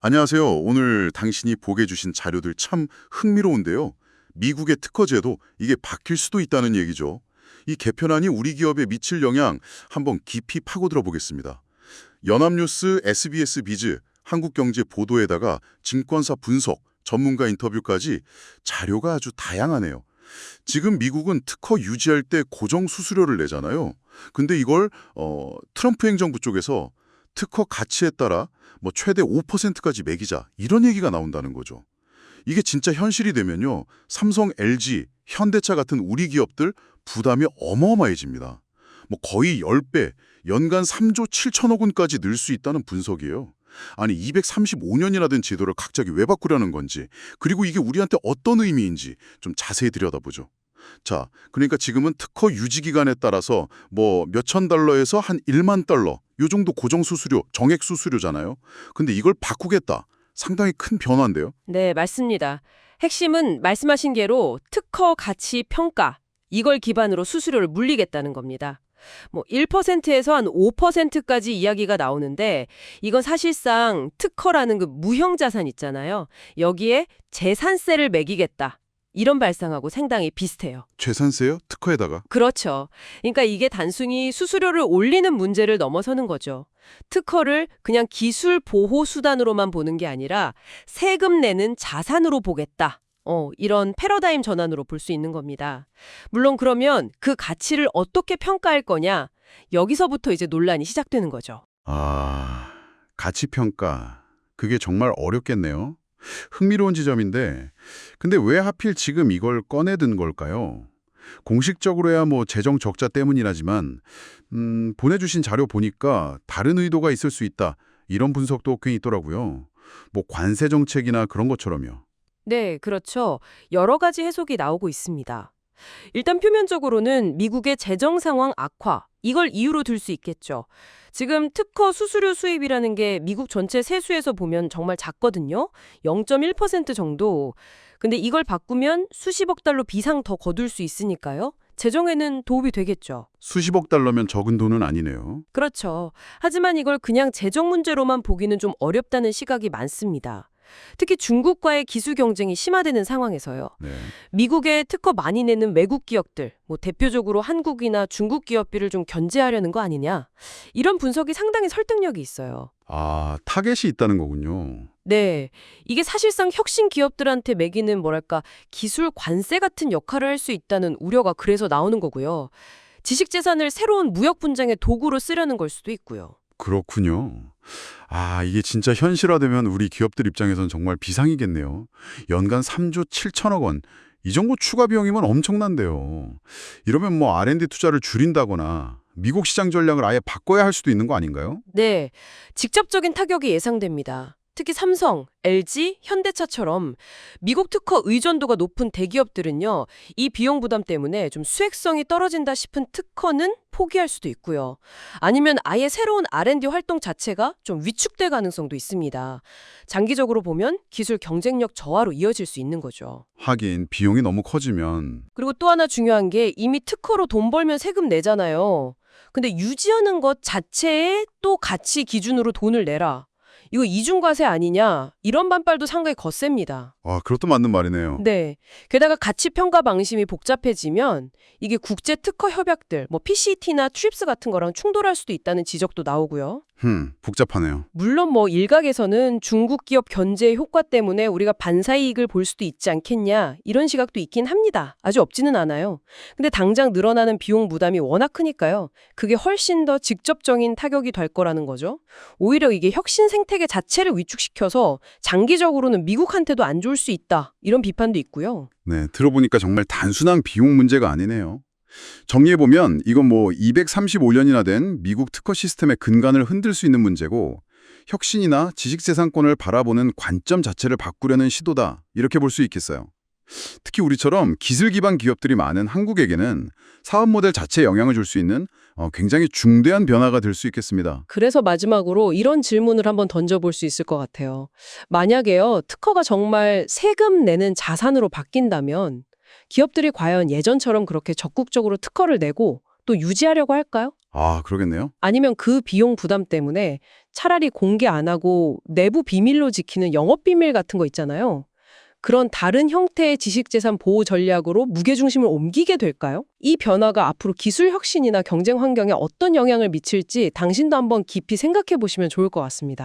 안녕하세요. 오늘 당신이 보게 주신 자료들 참 흥미로운데요. 미국의 특허제도 이게 바뀔 수도 있다는 얘기죠. 이 개편안이 우리 기업에 미칠 영향 한번 깊이 파고들어 보겠습니다. 연합뉴스, SBS 비즈, 한국경제 보도에다가 증권사 분석, 전문가 인터뷰까지 자료가 아주 다양하네요. 지금 미국은 특허 유지할 때 고정 수수료를 내잖아요. 근데 이걸 트럼프 행정부 쪽에서 특허 가치에 따라 뭐 최대 5%까지 매기자 이런 얘기가 나온다는 거죠. 이게 진짜 현실이 되면요. 삼성, LG, 현대차 같은 우리 기업들 부담이 어마어마해집니다. 뭐 거의 10배, 연간 3조 7천억 원까지 늘 수 있다는 분석이에요. 아니 235년이나 된 제도를 갑자기 왜 바꾸려는 건지, 그리고 이게 우리한테 어떤 의미인지 좀 자세히 들여다보죠. 자, 그러니까 지금은 특허 유지 기간에 따라서 뭐 몇천 달러에서 한 1만 달러 요 정도 고정 수수료, 정액 수수료잖아요. 근데 이걸 바꾸겠다. 상당히 큰 변화인데요. 네, 맞습니다. 핵심은 말씀하신 대로 특허 가치 평가, 이걸 기반으로 수수료를 물리겠다는 겁니다. 뭐 1%에서 한 5%까지 이야기가 나오는데 이건 사실상 특허라는 그 무형 자산 있잖아요. 여기에 재산세를 매기겠다. 이런 발상하고 상당히 비슷해요. 재산세요? 특허에다가. 그렇죠. 그러니까 이게 단순히 수수료를 올리는 문제를 넘어서는 거죠. 특허를 그냥 기술 보호 수단으로만 보는 게 아니라 세금 내는 자산으로 보겠다. 이런 패러다임 전환으로 볼 수 있는 겁니다. 물론 그러면 그 가치를 어떻게 평가할 거냐? 여기서부터 이제 논란이 시작되는 거죠. 아, 가치평가. 그게 정말 어렵겠네요. 흥미로운 지점인데, 근데 왜 하필 지금 이걸 꺼내든 걸까요? 공식적으로야 뭐 재정 적자 때문이라지만, 보내주신 자료 보니까 다른 의도가 있을 수 있다. 이런 분석도 꽤 있더라고요. 뭐 관세 정책이나 그런 것처럼요. 네, 그렇죠. 여러 가지 해석이 나오고 있습니다. 일단 표면적으로는 미국의 재정 상황 악화, 이걸 이유로 들 수 있겠죠. 지금 특허 수수료 수입이라는 게 미국 전체 세수에서 보면 정말 작거든요. 0.1% 정도. 근데 이걸 바꾸면 수십억 달러 비상 더 거둘 수 있으니까요. 재정에는 도움이 되겠죠. 수십억 달러면 적은 돈은 아니네요. 그렇죠. 하지만 이걸 그냥 재정 문제로만 보기는 좀 어렵다는 시각이 많습니다. 특히 중국과의 기술 경쟁이 심화되는 상황에서요. 네. 미국에 특허 많이 내는 외국 기업들, 뭐 대표적으로 한국이나 중국 기업비를 좀 견제하려는 거 아니냐. 이런 분석이 상당히 설득력이 있어요. 아, 타겟이 있다는 거군요. 네, 이게 사실상 혁신 기업들한테 매기는 뭐랄까 기술 관세 같은 역할을 할 수 있다는 우려가 그래서 나오는 거고요. 지식재산을 새로운 무역 분쟁의 도구로 쓰려는 걸 수도 있고요. 그렇군요. 아, 이게 진짜 현실화되면 우리 기업들 입장에선 정말 비상이겠네요. 연간 3조 7천억 원. 이 정도 추가 비용이면 엄청난데요. 이러면 뭐 R&D 투자를 줄인다거나 미국 시장 전략을 아예 바꿔야 할 수도 있는 거 아닌가요? 네, 직접적인 타격이 예상됩니다. 특히 삼성, LG, 현대차처럼 미국 특허 의존도가 높은 대기업들은요, 이 비용 부담 때문에 좀 수익성이 떨어진다 싶은 특허는 포기할 수도 있고요. 아니면 아예 새로운 R&D 활동 자체가 좀 위축될 가능성도 있습니다. 장기적으로 보면 기술 경쟁력 저하로 이어질 수 있는 거죠. 하긴 비용이 너무 커지면 그리고 또 하나 중요한 게 이미 특허로 돈 벌면 세금 내잖아요. 근데 유지하는 것 자체에 또 가치 기준으로 돈을 내라. 이거 이중과세 아니냐? 이런 반발도 상당히 거셉니다. 아, 그것도 맞는 말이네요. 네. 게다가 가치 평가 방식이 복잡해지면 이게 국제 특허 협약들, 뭐 PCT나 TRIPS 같은 거랑 충돌할 수도 있다는 지적도 나오고요. 복잡하네요. 물론 뭐 일각에서는 중국 기업 견제 효과 때문에 우리가 반사이익을 볼 수도 있지 않겠냐 이런 시각도 있긴 합니다. 아주 없지는 않아요. 근데 당장 늘어나는 비용 부담이 워낙 크니까요. 그게 훨씬 더 직접적인 타격이 될 거라는 거죠. 오히려 이게 혁신 생태계 자체를 위축시켜서 장기적으로는 미국한테도 안 좋을 수 있다. 이런 비판도 있고요. 네, 들어보니까 정말 단순한 비용 문제가 아니네요. 정리해보면 이건 뭐 235년이나 된 미국 특허 시스템의 근간을 흔들 수 있는 문제고 혁신이나 지식재산권을 바라보는 관점 자체를 바꾸려는 시도다 이렇게 볼 수 있겠어요. 특히 우리처럼 기술 기반 기업들이 많은 한국에게는 사업 모델 자체에 영향을 줄 수 있는 굉장히 중대한 변화가 될 수 있겠습니다. 그래서 마지막으로 이런 질문을 한번 던져볼 수 있을 것 같아요. 만약에요, 특허가 정말 세금 내는 자산으로 바뀐다면 기업들이 과연 예전처럼 그렇게 적극적으로 특허를 내고 또 유지하려고 할까요? 아, 그러겠네요. 아니면 그 비용 부담 때문에 차라리 공개 안 하고 내부 비밀로 지키는 영업 비밀 같은 거 있잖아요. 그런 다른 형태의 지식재산 보호 전략으로 무게중심을 옮기게 될까요? 이 변화가 앞으로 기술 혁신이나 경쟁 환경에 어떤 영향을 미칠지 당신도 한번 깊이 생각해 보시면 좋을 것 같습니다.